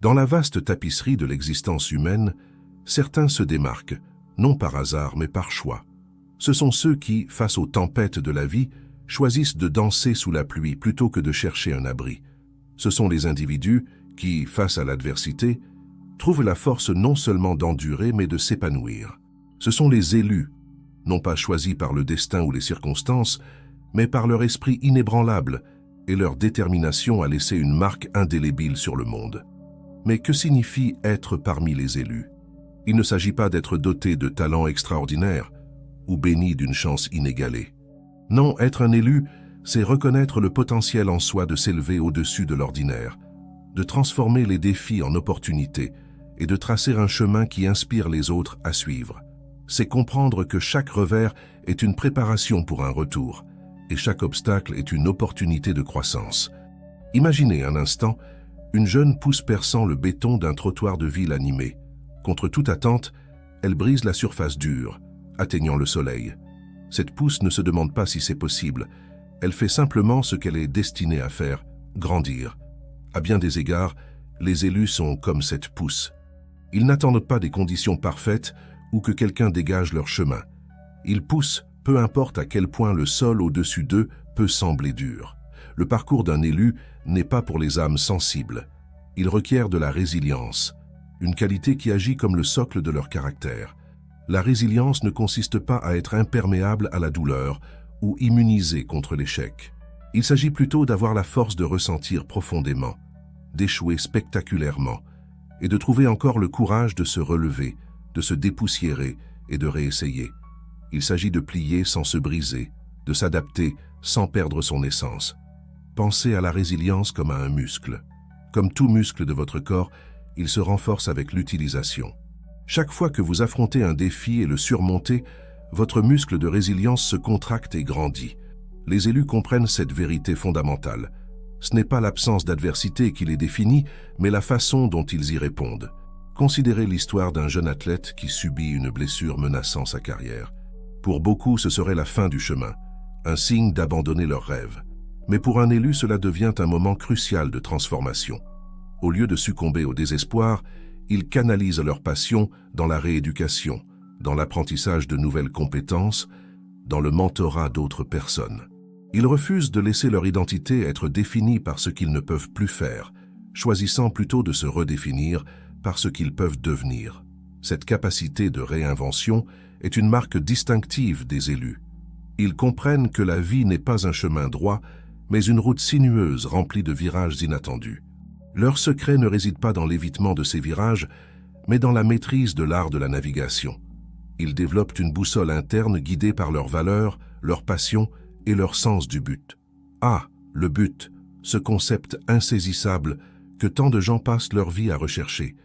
Dans la vaste tapisserie de l'existence humaine, certains se démarquent, non par hasard mais par choix. Ce sont ceux qui, face aux tempêtes de la vie, choisissent de danser sous la pluie plutôt que de chercher un abri. Ce sont les individus qui, face à l'adversité, trouvent la force non seulement d'endurer mais de s'épanouir. Ce sont les élus, non pas choisis par le destin ou les circonstances, mais par leur esprit inébranlable et leur détermination à laisser une marque indélébile sur le monde. Mais que signifie être parmi les élus? Il ne s'agit pas d'être doté de talents extraordinaires ou béni d'une chance inégalée. Non, être un élu, c'est reconnaître le potentiel en soi de s'élever au-dessus de l'ordinaire, de transformer les défis en opportunités et de tracer un chemin qui inspire les autres à suivre. C'est comprendre que chaque revers est une préparation pour un retour et chaque obstacle est une opportunité de croissance. Imaginez un instant une jeune pousse perçant le béton d'un trottoir de ville animé. Contre toute attente, elle brise la surface dure, atteignant le soleil. Cette pousse ne se demande pas si c'est possible. Elle fait simplement ce qu'elle est destinée à faire, grandir. À bien des égards, les élus sont comme cette pousse. Ils n'attendent pas des conditions parfaites ou que quelqu'un dégage leur chemin. Ils poussent, peu importe à quel point le sol au-dessus d'eux peut sembler dur. Le parcours d'un élu n'est pas pour les âmes sensibles. Il requiert de la résilience, une qualité qui agit comme le socle de leur caractère. La résilience ne consiste pas à être imperméable à la douleur ou immunisé contre l'échec. Il s'agit plutôt d'avoir la force de ressentir profondément, d'échouer spectaculairement et de trouver encore le courage de se relever, de se dépoussiérer et de réessayer. Il s'agit de plier sans se briser, de s'adapter sans perdre son essence. Pensez à la résilience comme à un muscle. Comme tout muscle de votre corps, il se renforce avec l'utilisation. Chaque fois que vous affrontez un défi et le surmontez, votre muscle de résilience se contracte et grandit. Les élus comprennent cette vérité fondamentale. Ce n'est pas l'absence d'adversité qui les définit, mais la façon dont ils y répondent. Considérez l'histoire d'un jeune athlète qui subit une blessure menaçant sa carrière. Pour beaucoup, ce serait la fin du chemin, un signe d'abandonner leurs rêves. Mais pour un élu, cela devient un moment crucial de transformation. Au lieu de succomber au désespoir, ils canalisent leur passion dans la rééducation, dans l'apprentissage de nouvelles compétences, dans le mentorat d'autres personnes. Ils refusent de laisser leur identité être définie par ce qu'ils ne peuvent plus faire, choisissant plutôt de se redéfinir par ce qu'ils peuvent devenir. Cette capacité de réinvention est une marque distinctive des élus. Ils comprennent que la vie n'est pas un chemin droit, mais une route sinueuse remplie de virages inattendus. Leur secret ne réside pas dans l'évitement de ces virages, mais dans la maîtrise de l'art de la navigation. Ils développent une boussole interne guidée par leurs valeurs, leurs passions et leur sens du but. Ah, le but, ce concept insaisissable que tant de gens passent leur vie à rechercher.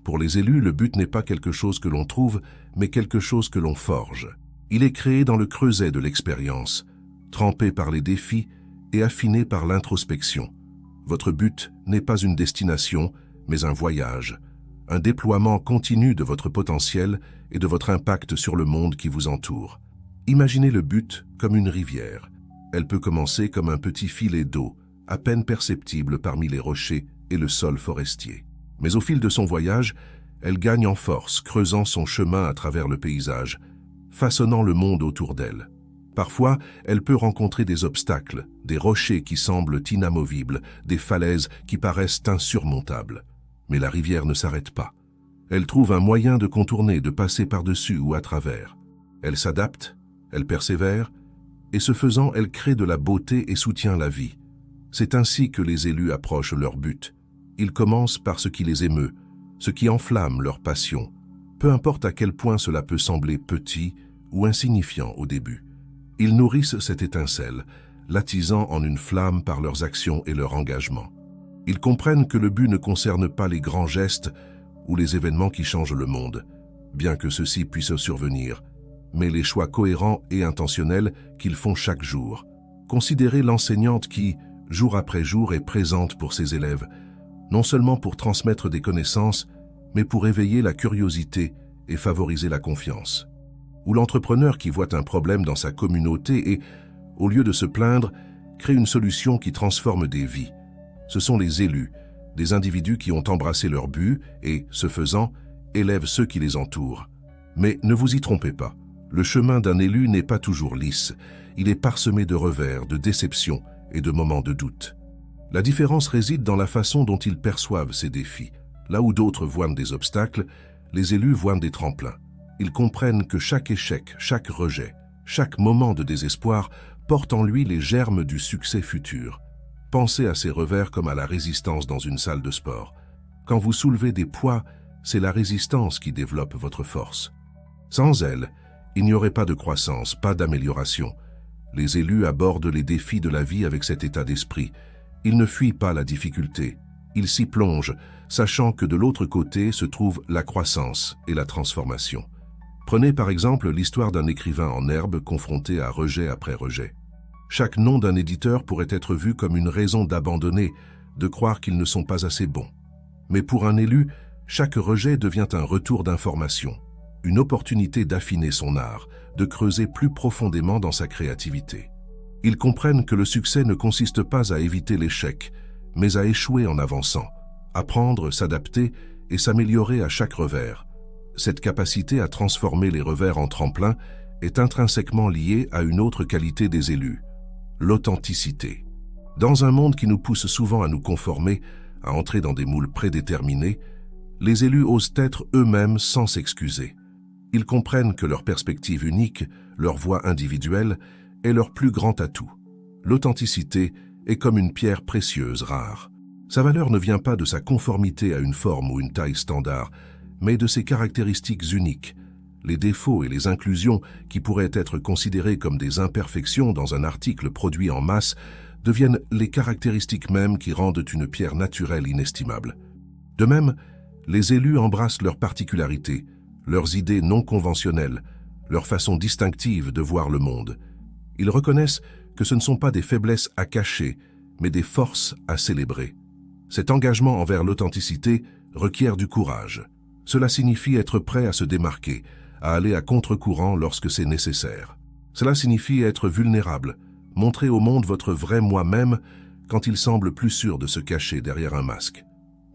Pour les élus, le but n'est pas quelque chose que l'on trouve, mais quelque chose que l'on forge. Il est créé dans le creuset de l'expérience, trempé par les défis et affiné par l'introspection. Votre but n'est pas une destination, mais un voyage, un déploiement continu de votre potentiel et de votre impact sur le monde qui vous entoure. Imaginez le but comme une rivière. Elle peut commencer comme un petit filet d'eau, à peine perceptible parmi les rochers et le sol forestier. Mais au fil de son voyage, elle gagne en force, creusant son chemin à travers le paysage, façonnant le monde autour d'elle. Parfois, elle peut rencontrer des obstacles, des rochers qui semblent inamovibles, des falaises qui paraissent insurmontables. Mais la rivière ne s'arrête pas. Elle trouve un moyen de contourner, de passer par-dessus ou à travers. Elle s'adapte, elle persévère, et ce faisant, elle crée de la beauté et soutient la vie. C'est ainsi que les élus approchent leur but. Ils commencent par ce qui les émeut, ce qui enflamme leur passion, peu importe à quel point cela peut sembler petit ou insignifiant au début. Ils nourrissent cette étincelle, l'attisant en une flamme par leurs actions et leur engagement. Ils comprennent que le but ne concerne pas les grands gestes ou les événements qui changent le monde, bien que ceux-ci puissent survenir, mais les choix cohérents et intentionnels qu'ils font chaque jour. Considérez l'enseignante qui, jour après jour, est présente pour ses élèves, non seulement pour transmettre des connaissances, mais pour éveiller la curiosité et favoriser la confiance. Ou l'entrepreneur qui voit un problème dans sa communauté et, au lieu de se plaindre, crée une solution qui transforme des vies. Ce sont les élus, des individus qui ont embrassé leur but et, ce faisant, élèvent ceux qui les entourent. Mais ne vous y trompez pas, le chemin d'un élu n'est pas toujours lisse, il est parsemé de revers, de déceptions et de moments de doute. La différence réside dans la façon dont ils perçoivent ces défis. Là où d'autres voient des obstacles, les élus voient des tremplins. Ils comprennent que chaque échec, chaque rejet, chaque moment de désespoir porte en lui les germes du succès futur. Pensez à ces revers comme à la résistance dans une salle de sport. Quand vous soulevez des poids, c'est la résistance qui développe votre force. Sans elle, il n'y aurait pas de croissance, pas d'amélioration. Les élus abordent les défis de la vie avec cet état d'esprit. Ils ne fuient pas la difficulté. Ils s'y plongent, sachant que de l'autre côté se trouve la croissance et la transformation. Prenez par exemple l'histoire d'un écrivain en herbe confronté à rejet après rejet. Chaque nom d'un éditeur pourrait être vu comme une raison d'abandonner, de croire qu'ils ne sont pas assez bons. Mais pour un élu, chaque rejet devient un retour d'information, une opportunité d'affiner son art, de creuser plus profondément dans sa créativité. Ils comprennent que le succès ne consiste pas à éviter l'échec, mais à échouer en avançant, apprendre, s'adapter et s'améliorer à chaque revers. Cette capacité à transformer les revers en tremplin est intrinsèquement liée à une autre qualité des élus, l'authenticité. Dans un monde qui nous pousse souvent à nous conformer, à entrer dans des moules prédéterminés, les élus osent être eux-mêmes sans s'excuser. Ils comprennent que leur perspective unique, leur voix individuelle, est leur plus grand atout. L'authenticité est comme une pierre précieuse, rare. Sa valeur ne vient pas de sa conformité à une forme ou une taille standard, mais de ses caractéristiques uniques. Les défauts et les inclusions qui pourraient être considérés comme des imperfections dans un article produit en masse deviennent les caractéristiques mêmes qui rendent une pierre naturelle inestimable. De même, les élus embrassent leurs particularités, leurs idées non conventionnelles, leur façon distinctive de voir le monde. Ils reconnaissent que ce ne sont pas des faiblesses à cacher, mais des forces à célébrer. Cet engagement envers l'authenticité requiert du courage. Cela signifie être prêt à se démarquer, à aller à contre-courant lorsque c'est nécessaire. Cela signifie être vulnérable, montrer au monde votre vrai moi-même quand il semble plus sûr de se cacher derrière un masque.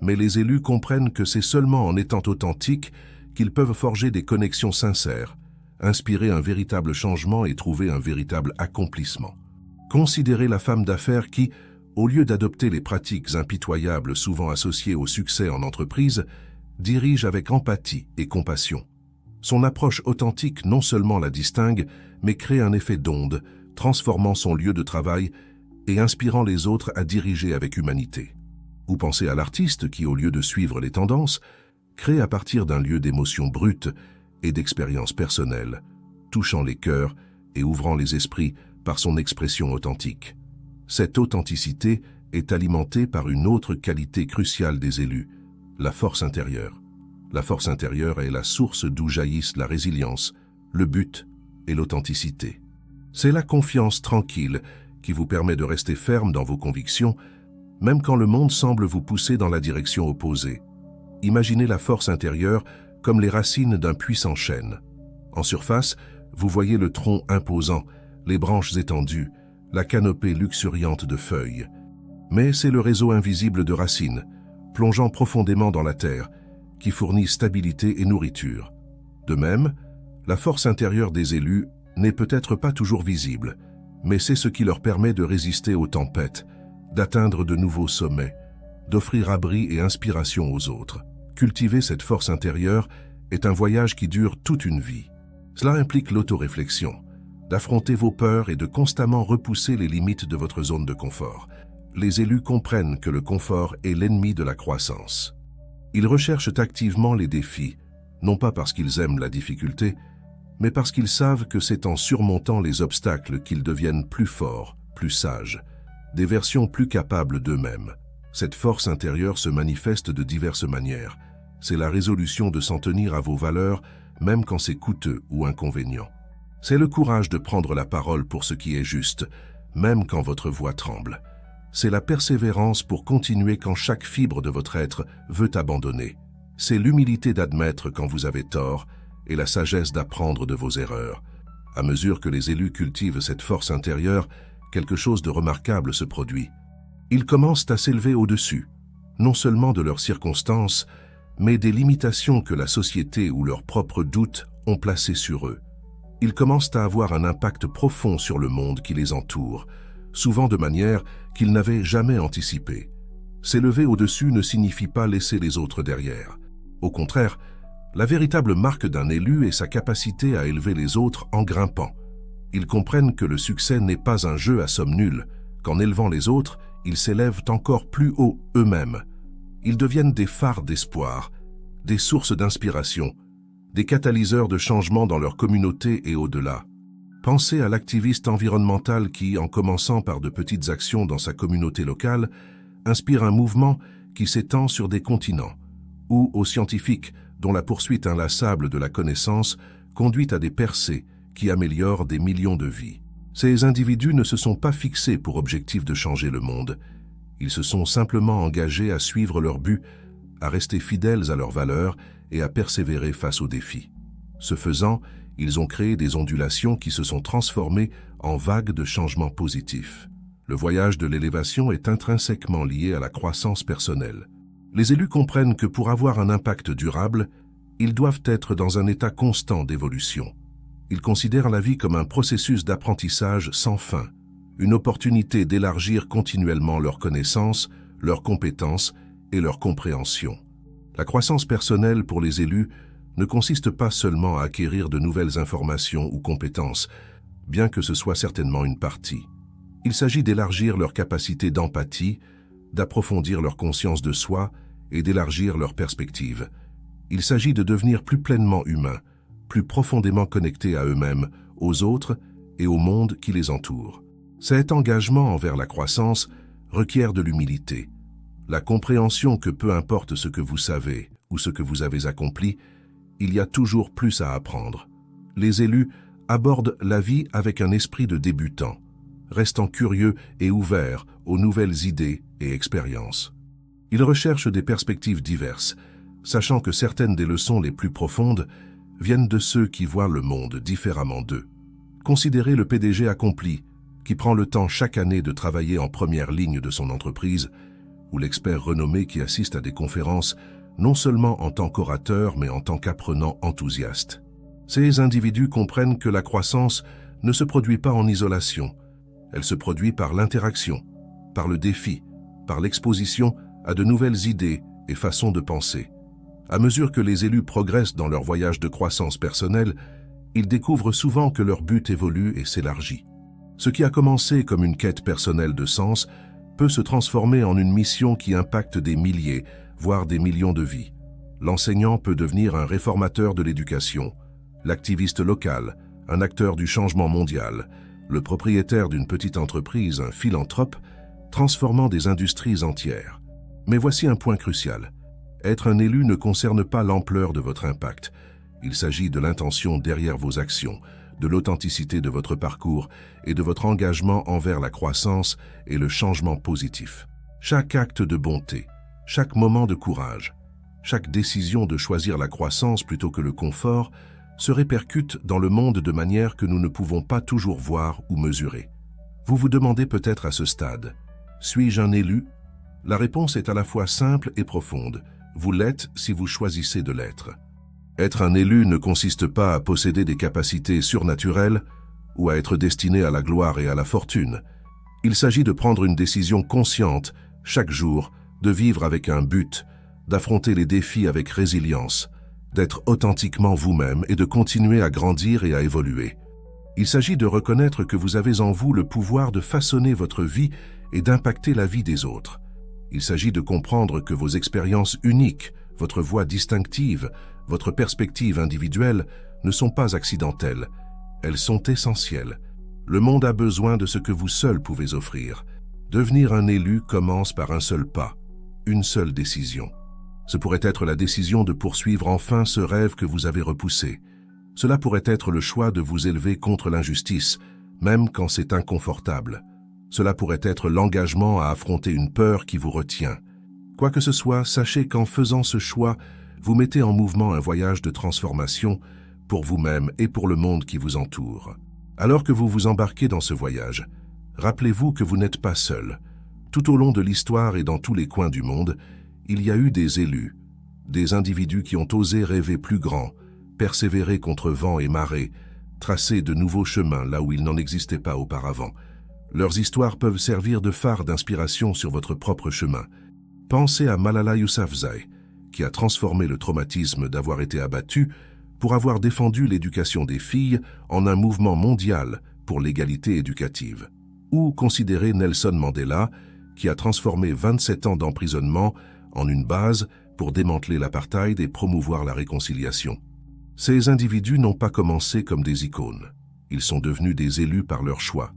Mais les élus comprennent que c'est seulement en étant authentiques qu'ils peuvent forger des connexions sincères, inspirer un véritable changement et trouver un véritable accomplissement. Considérez la femme d'affaires qui, au lieu d'adopter les pratiques impitoyables souvent associées au succès en entreprise, dirige avec empathie et compassion. Son approche authentique non seulement la distingue, mais crée un effet d'onde, transformant son lieu de travail et inspirant les autres à diriger avec humanité. Ou pensez à l'artiste qui, au lieu de suivre les tendances, crée à partir d'un lieu d'émotions brutes et d'expériences personnelles, touchant les cœurs et ouvrant les esprits par son expression authentique. Cette authenticité est alimentée par une autre qualité cruciale des élus, la force intérieure. La force intérieure est la source d'où jaillissent la résilience, le but et l'authenticité. C'est la confiance tranquille qui vous permet de rester ferme dans vos convictions, même quand le monde semble vous pousser dans la direction opposée. Imaginez la force intérieure comme les racines d'un puissant chêne. En surface, vous voyez le tronc imposant, les branches étendues, la canopée luxuriante de feuilles. Mais c'est le réseau invisible de racines, plongeant profondément dans la terre, qui fournit stabilité et nourriture. De même, la force intérieure des élus n'est peut-être pas toujours visible, mais c'est ce qui leur permet de résister aux tempêtes, d'atteindre de nouveaux sommets, d'offrir abri et inspiration aux autres. Cultiver cette force intérieure est un voyage qui dure toute une vie. Cela implique l'autoréflexion, d'affronter vos peurs et de constamment repousser les limites de votre zone de confort. Les élus comprennent que le confort est l'ennemi de la croissance. Ils recherchent activement les défis, non pas parce qu'ils aiment la difficulté, mais parce qu'ils savent que c'est en surmontant les obstacles qu'ils deviennent plus forts, plus sages, des versions plus capables d'eux-mêmes. Cette force intérieure se manifeste de diverses manières. C'est la résolution de s'en tenir à vos valeurs, même quand c'est coûteux ou inconvénient. C'est le courage de prendre la parole pour ce qui est juste, même quand votre voix tremble. C'est la persévérance pour continuer quand chaque fibre de votre être veut abandonner. C'est l'humilité d'admettre quand vous avez tort et la sagesse d'apprendre de vos erreurs. À mesure que les élus cultivent cette force intérieure, quelque chose de remarquable se produit. Ils commencent à s'élever au-dessus. non seulement de leurs circonstances, mais des limitations que la société ou leurs propres doutes ont placées sur eux. Ils commencent à avoir un impact profond sur le monde qui les entoure, souvent de manière qu'ils n'avaient jamais anticipée. S'élever au-dessus ne signifie pas laisser les autres derrière. Au contraire, la véritable marque d'un élu est sa capacité à élever les autres en grimpant. Ils comprennent que le succès n'est pas un jeu à somme nulle, qu'en élevant les autres, ils s'élèvent encore plus haut eux-mêmes. Ils deviennent des phares d'espoir, des sources d'inspiration, des catalyseurs de changement dans leur communauté et au-delà. Pensez à l'activiste environnemental qui, en commençant par de petites actions dans sa communauté locale, inspire un mouvement qui s'étend sur des continents, ou aux scientifiques dont la poursuite inlassable de la connaissance conduit à des percées qui améliorent des millions de vies. Ces individus ne se sont pas fixés pour objectif de changer le monde. Ils se sont simplement engagés à suivre leur but, à rester fidèles à leurs valeurs et à persévérer face aux défis. Ce faisant, ils ont créé des ondulations qui se sont transformées en vagues de changements positifs. Le voyage de l'élévation est intrinsèquement lié à la croissance personnelle. Les élus comprennent que pour avoir un impact durable, ils doivent être dans un état constant d'évolution. Ils considèrent la vie comme un processus d'apprentissage sans fin, une opportunité d'élargir continuellement leurs connaissances, leurs compétences et leur compréhension. La croissance personnelle pour les élus ne consiste pas seulement à acquérir de nouvelles informations ou compétences, bien que ce soit certainement une partie. Il s'agit d'élargir leur capacité d'empathie, d'approfondir leur conscience de soi et d'élargir leur perspective. Il s'agit de devenir plus pleinement humains, plus profondément connectés à eux-mêmes, aux autres et au monde qui les entoure. Cet engagement envers la croissance requiert de l'humilité, la compréhension que peu importe ce que vous savez ou ce que vous avez accompli, il y a toujours plus à apprendre. Les élus abordent la vie avec un esprit de débutant, restant curieux et ouverts aux nouvelles idées et expériences. Ils recherchent des perspectives diverses, sachant que certaines des leçons les plus profondes viennent de ceux qui voient le monde différemment d'eux. Considérez le PDG accompli, qui prend le temps chaque année de travailler en première ligne de son entreprise, ou l'expert renommé qui assiste à des conférences non seulement en tant qu'orateur, mais en tant qu'apprenant enthousiaste. Ces individus comprennent que la croissance ne se produit pas en isolation. Elle se produit par l'interaction, par le défi, par l'exposition à de nouvelles idées et façons de penser. À mesure que les élus progressent dans leur voyage de croissance personnelle, ils découvrent souvent que leur but évolue et s'élargit. Ce qui a commencé comme une quête personnelle de sens peut se transformer en une mission qui impacte des milliers, voire des millions de vies. L'enseignant peut devenir un réformateur de l'éducation, l'activiste local, un acteur du changement mondial, le propriétaire d'une petite entreprise, un philanthrope, transformant des industries entières. Mais voici un point crucial. Être un élu ne concerne pas l'ampleur de votre impact. Il s'agit de l'intention derrière vos actions, de l'authenticité de votre parcours et de votre engagement envers la croissance et le changement positif. Chaque acte de bonté, chaque moment de courage, chaque décision de choisir la croissance plutôt que le confort se répercute dans le monde de manière que nous ne pouvons pas toujours voir ou mesurer. Vous vous demandez peut-être à ce stade, suis-je un élu? La réponse est à la fois simple et profonde. Vous l'êtes si vous choisissez de l'être. Être un élu ne consiste pas à posséder des capacités surnaturelles ou à être destiné à la gloire et à la fortune. Il s'agit de prendre une décision consciente, chaque jour, de vivre avec un but, d'affronter les défis avec résilience, d'être authentiquement vous-même et de continuer à grandir et à évoluer. Il s'agit de reconnaître que vous avez en vous le pouvoir de façonner votre vie et d'impacter la vie des autres. Il s'agit de comprendre que vos expériences uniques, votre voix distinctive, votre perspective individuelle ne sont pas accidentelles. Elles sont essentielles. Le monde a besoin de ce que vous seul pouvez offrir. Devenir un élu commence par un seul pas, une seule décision. Ce pourrait être la décision de poursuivre enfin ce rêve que vous avez repoussé. Cela pourrait être le choix de vous élever contre l'injustice, même quand c'est inconfortable. Cela pourrait être l'engagement à affronter une peur qui vous retient. Quoi que ce soit, sachez qu'en faisant ce choix, vous mettez en mouvement un voyage de transformation pour vous-même et pour le monde qui vous entoure. Alors que vous vous embarquez dans ce voyage, rappelez-vous que vous n'êtes pas seul. Tout au long de l'histoire et dans tous les coins du monde, il y a eu des élus, des individus qui ont osé rêver plus grand, persévérer contre vent et marée, tracer de nouveaux chemins là où il n'en existait pas auparavant. Leurs histoires peuvent servir de phare d'inspiration sur votre propre chemin. Pensez à Malala Yousafzai, qui a transformé le traumatisme d'avoir été abattue pour avoir défendu l'éducation des filles en un mouvement mondial pour l'égalité éducative. Ou considérez Nelson Mandela, qui a transformé 27 ans d'emprisonnement en une base pour démanteler l'apartheid et promouvoir la réconciliation. Ces individus n'ont pas commencé comme des icônes. Ils sont devenus des élus par leur choix,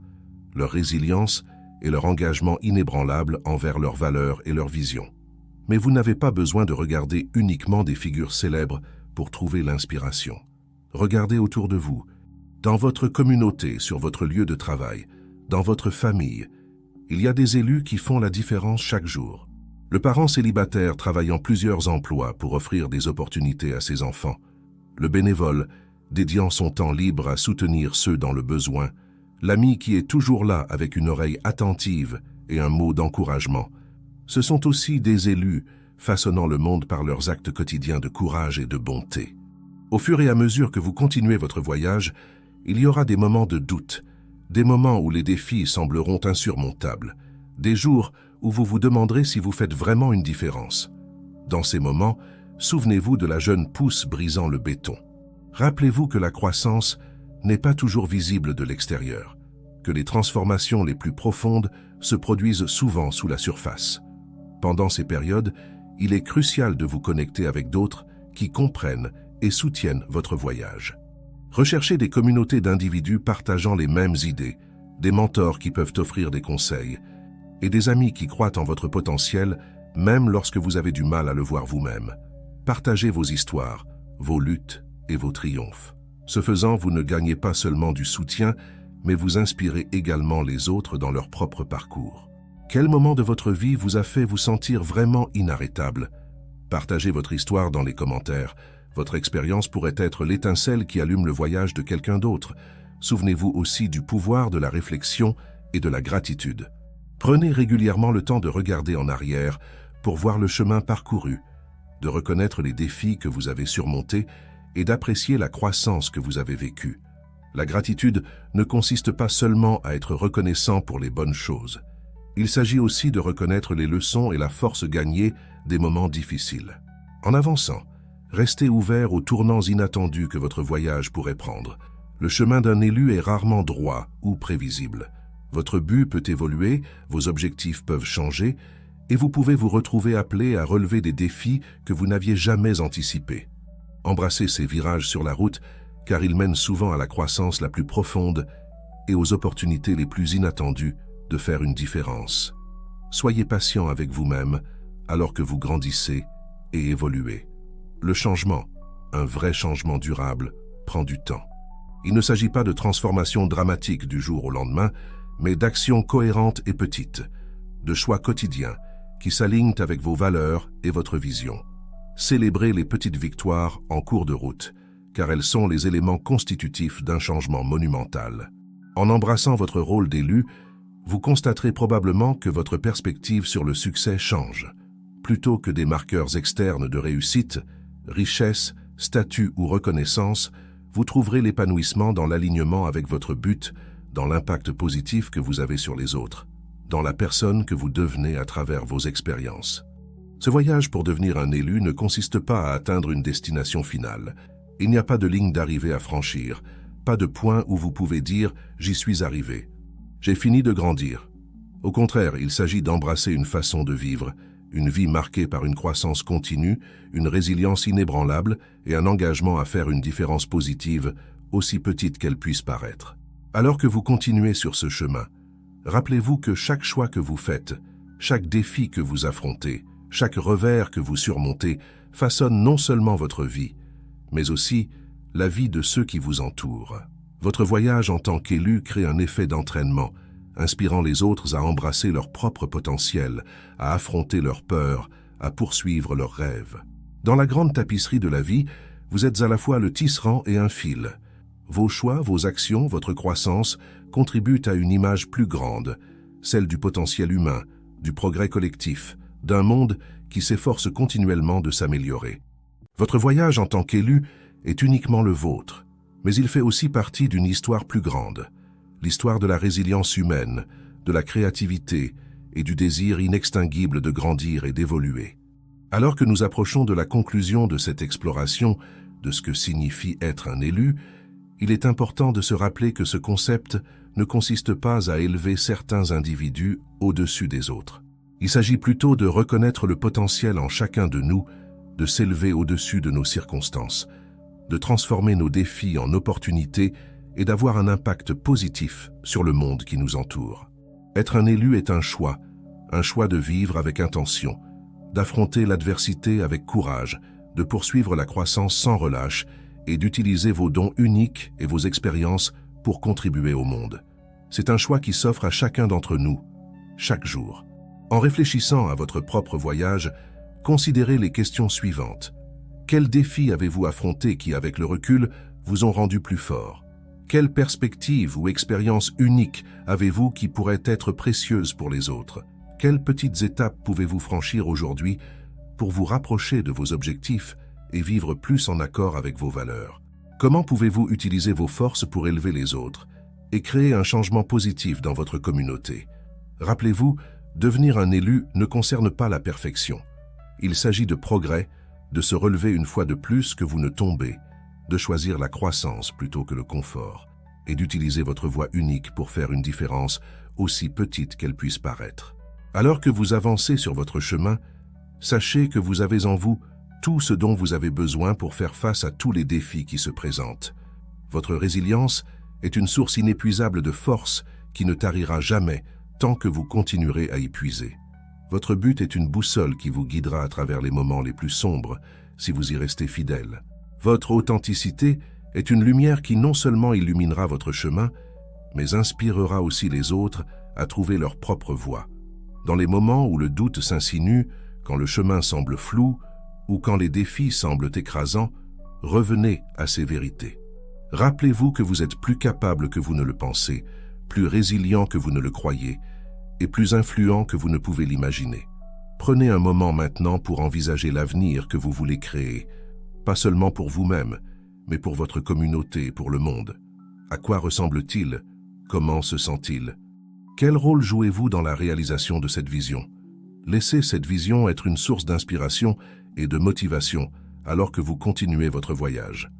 leur résilience et leur engagement inébranlable envers leurs valeurs et leurs visions. Mais vous n'avez pas besoin de regarder uniquement des figures célèbres pour trouver l'inspiration. Regardez autour de vous, dans votre communauté, sur votre lieu de travail, dans votre famille. Il y a des élus qui font la différence chaque jour. Le parent célibataire travaillant plusieurs emplois pour offrir des opportunités à ses enfants. Le bénévole dédiant son temps libre à soutenir ceux dans le besoin. L'ami qui est toujours là avec une oreille attentive et un mot d'encouragement. Ce sont aussi des élus façonnant le monde par leurs actes quotidiens de courage et de bonté. Au fur et à mesure que vous continuez votre voyage, il y aura des moments de doute, des moments où les défis sembleront insurmontables, des jours où vous vous demanderez si vous faites vraiment une différence. Dans ces moments, souvenez-vous de la jeune pousse brisant le béton. Rappelez-vous que la croissance n'est pas toujours visible de l'extérieur, que les transformations les plus profondes se produisent souvent sous la surface. Pendant ces périodes, il est crucial de vous connecter avec d'autres qui comprennent et soutiennent votre voyage. Recherchez des communautés d'individus partageant les mêmes idées, des mentors qui peuvent offrir des conseils, et des amis qui croient en votre potentiel, même lorsque vous avez du mal à le voir vous-même. Partagez vos histoires, vos luttes et vos triomphes. Ce faisant, vous ne gagnez pas seulement du soutien, mais vous inspirez également les autres dans leur propre parcours. Quel moment de votre vie vous a fait vous sentir vraiment inarrêtable? Partagez votre histoire dans les commentaires. Votre expérience pourrait être l'étincelle qui allume le voyage de quelqu'un d'autre. Souvenez-vous aussi du pouvoir de la réflexion et de la gratitude. Prenez régulièrement le temps de regarder en arrière pour voir le chemin parcouru, de reconnaître les défis que vous avez surmontés et d'apprécier la croissance que vous avez vécue. La gratitude ne consiste pas seulement à être reconnaissant pour les bonnes choses. Il s'agit aussi de reconnaître les leçons et la force gagnée des moments difficiles. En avançant, restez ouvert aux tournants inattendus que votre voyage pourrait prendre. Le chemin d'un élu est rarement droit ou prévisible. Votre but peut évoluer, vos objectifs peuvent changer, et vous pouvez vous retrouver appelé à relever des défis que vous n'aviez jamais anticipés. Embrassez ces virages sur la route, car ils mènent souvent à la croissance la plus profonde et aux opportunités les plus inattendues de faire une différence. Soyez patient avec vous-même alors que vous grandissez et évoluez. Le changement, un vrai changement durable, prend du temps. Il ne s'agit pas de transformation dramatique du jour au lendemain, mais d'actions cohérentes et petites, de choix quotidiens qui s'alignent avec vos valeurs et votre vision. Célébrez les petites victoires en cours de route, car elles sont les éléments constitutifs d'un changement monumental. En embrassant votre rôle d'élu, vous constaterez probablement que votre perspective sur le succès change. Plutôt que des marqueurs externes de réussite, richesse, statut ou reconnaissance, vous trouverez l'épanouissement dans l'alignement avec votre but, dans l'impact positif que vous avez sur les autres, dans la personne que vous devenez à travers vos expériences. Ce voyage pour devenir un élu ne consiste pas à atteindre une destination finale. Il n'y a pas de ligne d'arrivée à franchir, pas de point où vous pouvez dire « j'y suis arrivé ». J'ai fini de grandir. Au contraire, il s'agit d'embrasser une façon de vivre, une vie marquée par une croissance continue, une résilience inébranlable et un engagement à faire une différence positive, aussi petite qu'elle puisse paraître. Alors que vous continuez sur ce chemin, rappelez-vous que chaque choix que vous faites, chaque défi que vous affrontez, chaque revers que vous surmontez façonne non seulement votre vie, mais aussi la vie de ceux qui vous entourent. Votre voyage en tant qu'élu crée un effet d'entraînement, inspirant les autres à embrasser leur propre potentiel, à affronter leurs peurs, à poursuivre leurs rêves. Dans la grande tapisserie de la vie, vous êtes à la fois le tisserand et un fil. Vos choix, vos actions, votre croissance contribuent à une image plus grande, celle du potentiel humain, du progrès collectif, d'un monde qui s'efforce continuellement de s'améliorer. Votre voyage en tant qu'élu est uniquement le vôtre, mais il fait aussi partie d'une histoire plus grande, l'histoire de la résilience humaine, de la créativité et du désir inextinguible de grandir et d'évoluer. Alors que nous approchons de la conclusion de cette exploration de ce que signifie être un élu, il est important de se rappeler que ce concept ne consiste pas à élever certains individus au-dessus des autres. Il s'agit plutôt de reconnaître le potentiel en chacun de nous, de s'élever au-dessus de nos circonstances, de transformer nos défis en opportunités et d'avoir un impact positif sur le monde qui nous entoure. Être un élu est un choix de vivre avec intention, d'affronter l'adversité avec courage, de poursuivre la croissance sans relâche et d'utiliser vos dons uniques et vos expériences pour contribuer au monde. C'est un choix qui s'offre à chacun d'entre nous, chaque jour. En réfléchissant à votre propre voyage, considérez les questions suivantes. Quels défis avez-vous affrontés qui, avec le recul, vous ont rendu plus fort? Quelles perspectives ou expériences uniques avez-vous qui pourraient être précieuses pour les autres? Quelles petites étapes pouvez-vous franchir aujourd'hui pour vous rapprocher de vos objectifs et vivre plus en accord avec vos valeurs? Comment pouvez-vous utiliser vos forces pour élever les autres et créer un changement positif dans votre communauté? Rappelez-vous, devenir un élu ne concerne pas la perfection. Il s'agit de progrès, de se relever une fois de plus que vous ne tombez, de choisir la croissance plutôt que le confort, et d'utiliser votre voix unique pour faire une différence aussi petite qu'elle puisse paraître. Alors que vous avancez sur votre chemin, sachez que vous avez en vous tout ce dont vous avez besoin pour faire face à tous les défis qui se présentent. Votre résilience est une source inépuisable de force qui ne tarira jamais tant que vous continuerez à y puiser. Votre but est une boussole qui vous guidera à travers les moments les plus sombres si vous y restez fidèle. Votre authenticité est une lumière qui non seulement illuminera votre chemin, mais inspirera aussi les autres à trouver leur propre voie. Dans les moments où le doute s'insinue, quand le chemin semble flou ou quand les défis semblent écrasants, revenez à ces vérités. Rappelez-vous que vous êtes plus capable que vous ne le pensez, plus résilient que vous ne le croyez et plus influent que vous ne pouvez l'imaginer. Prenez un moment maintenant pour envisager l'avenir que vous voulez créer, pas seulement pour vous-même, mais pour votre communauté et pour le monde. À quoi ressemble-t-il? Comment se sent-il? Quel rôle jouez-vous dans la réalisation de cette vision? Laissez cette vision être une source d'inspiration et de motivation alors que vous continuez votre voyage.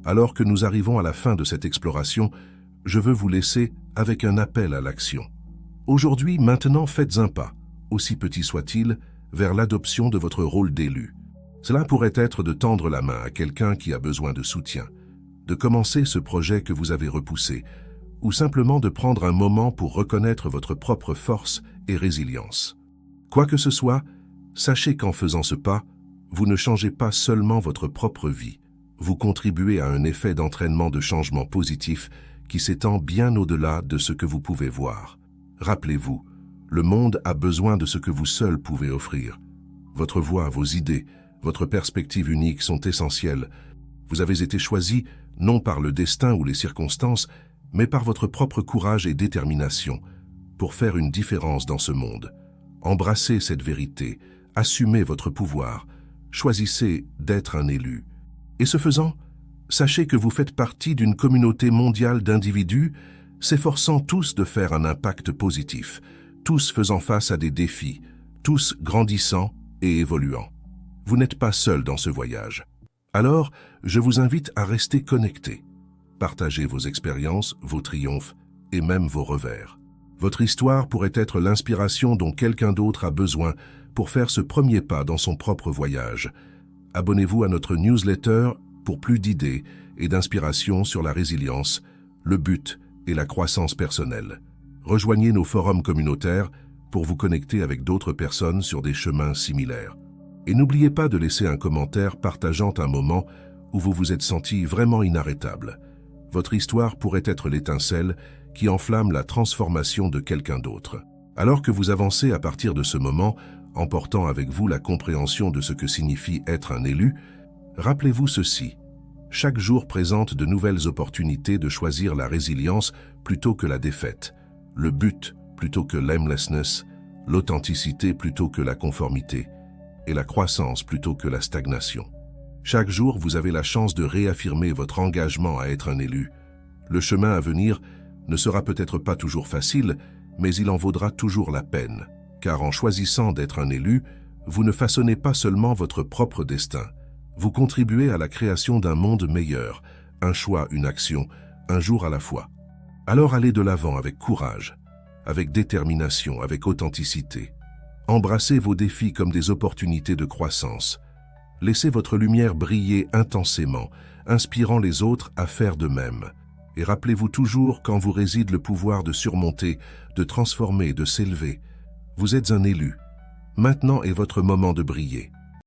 Alors que nous arrivons à la fin de cette exploration, je veux vous laisser avec un appel à l'action. Aujourd'hui, maintenant, faites un pas, aussi petit soit-il, vers l'adoption de votre rôle d'élu. Cela pourrait être de tendre la main à quelqu'un qui a besoin de soutien, de commencer ce projet que vous avez repoussé, ou simplement de prendre un moment pour reconnaître votre propre force et résilience. Quoi que ce soit, sachez qu'en faisant ce pas, vous ne changez pas seulement votre propre vie, vous contribuez à un effet d'entraînement de changement positif qui s'étend bien au-delà de ce que vous pouvez voir. Rappelez-vous, le monde a besoin de ce que vous seul pouvez offrir. Votre voix, vos idées, votre perspective unique sont essentielles. Vous avez été choisi non par le destin ou les circonstances, mais par votre propre courage et détermination pour faire une différence dans ce monde. Embrassez cette vérité, assumez votre pouvoir, choisissez d'être un élu. Et ce faisant, sachez que vous faites partie d'une communauté mondiale d'individus s'efforçant tous de faire un impact positif, tous faisant face à des défis, tous grandissant et évoluant. Vous n'êtes pas seul dans ce voyage. Alors, je vous invite à rester connectés. Partagez vos expériences, vos triomphes et même vos revers. Votre histoire pourrait être l'inspiration dont quelqu'un d'autre a besoin pour faire ce premier pas dans son propre voyage. Abonnez-vous à notre newsletter pour plus d'idées et d'inspiration sur la résilience, le but et la croissance personnelle. Rejoignez nos forums communautaires pour vous connecter avec d'autres personnes sur des chemins similaires. Et n'oubliez pas de laisser un commentaire partageant un moment où vous vous êtes senti vraiment inarrêtable. Votre histoire pourrait être l'étincelle qui enflamme la transformation de quelqu'un d'autre. Alors que vous avancez à partir de ce moment, emportant avec vous la compréhension de ce que signifie être un élu, rappelez-vous ceci. Chaque jour présente de nouvelles opportunités de choisir la résilience plutôt que la défaite, le but plutôt que l'aimlessness, l'authenticité plutôt que la conformité. et la croissance plutôt que la stagnation. Chaque jour, vous avez la chance de réaffirmer votre engagement à être un élu. Le chemin à venir ne sera peut-être pas toujours facile, mais il en vaudra toujours la peine, car en choisissant d'être un élu, vous ne façonnez pas seulement votre propre destin, vous contribuez à la création d'un monde meilleur, un choix, une action, un jour à la fois. Alors allez de l'avant avec courage, avec détermination, avec authenticité. Embrassez vos défis comme des opportunités de croissance. Laissez votre lumière briller intensément, inspirant les autres à faire de même. Et rappelez-vous toujours qu'en vous réside le pouvoir de surmonter, de transformer, de s'élever. Vous êtes un élu. Maintenant est votre moment de briller.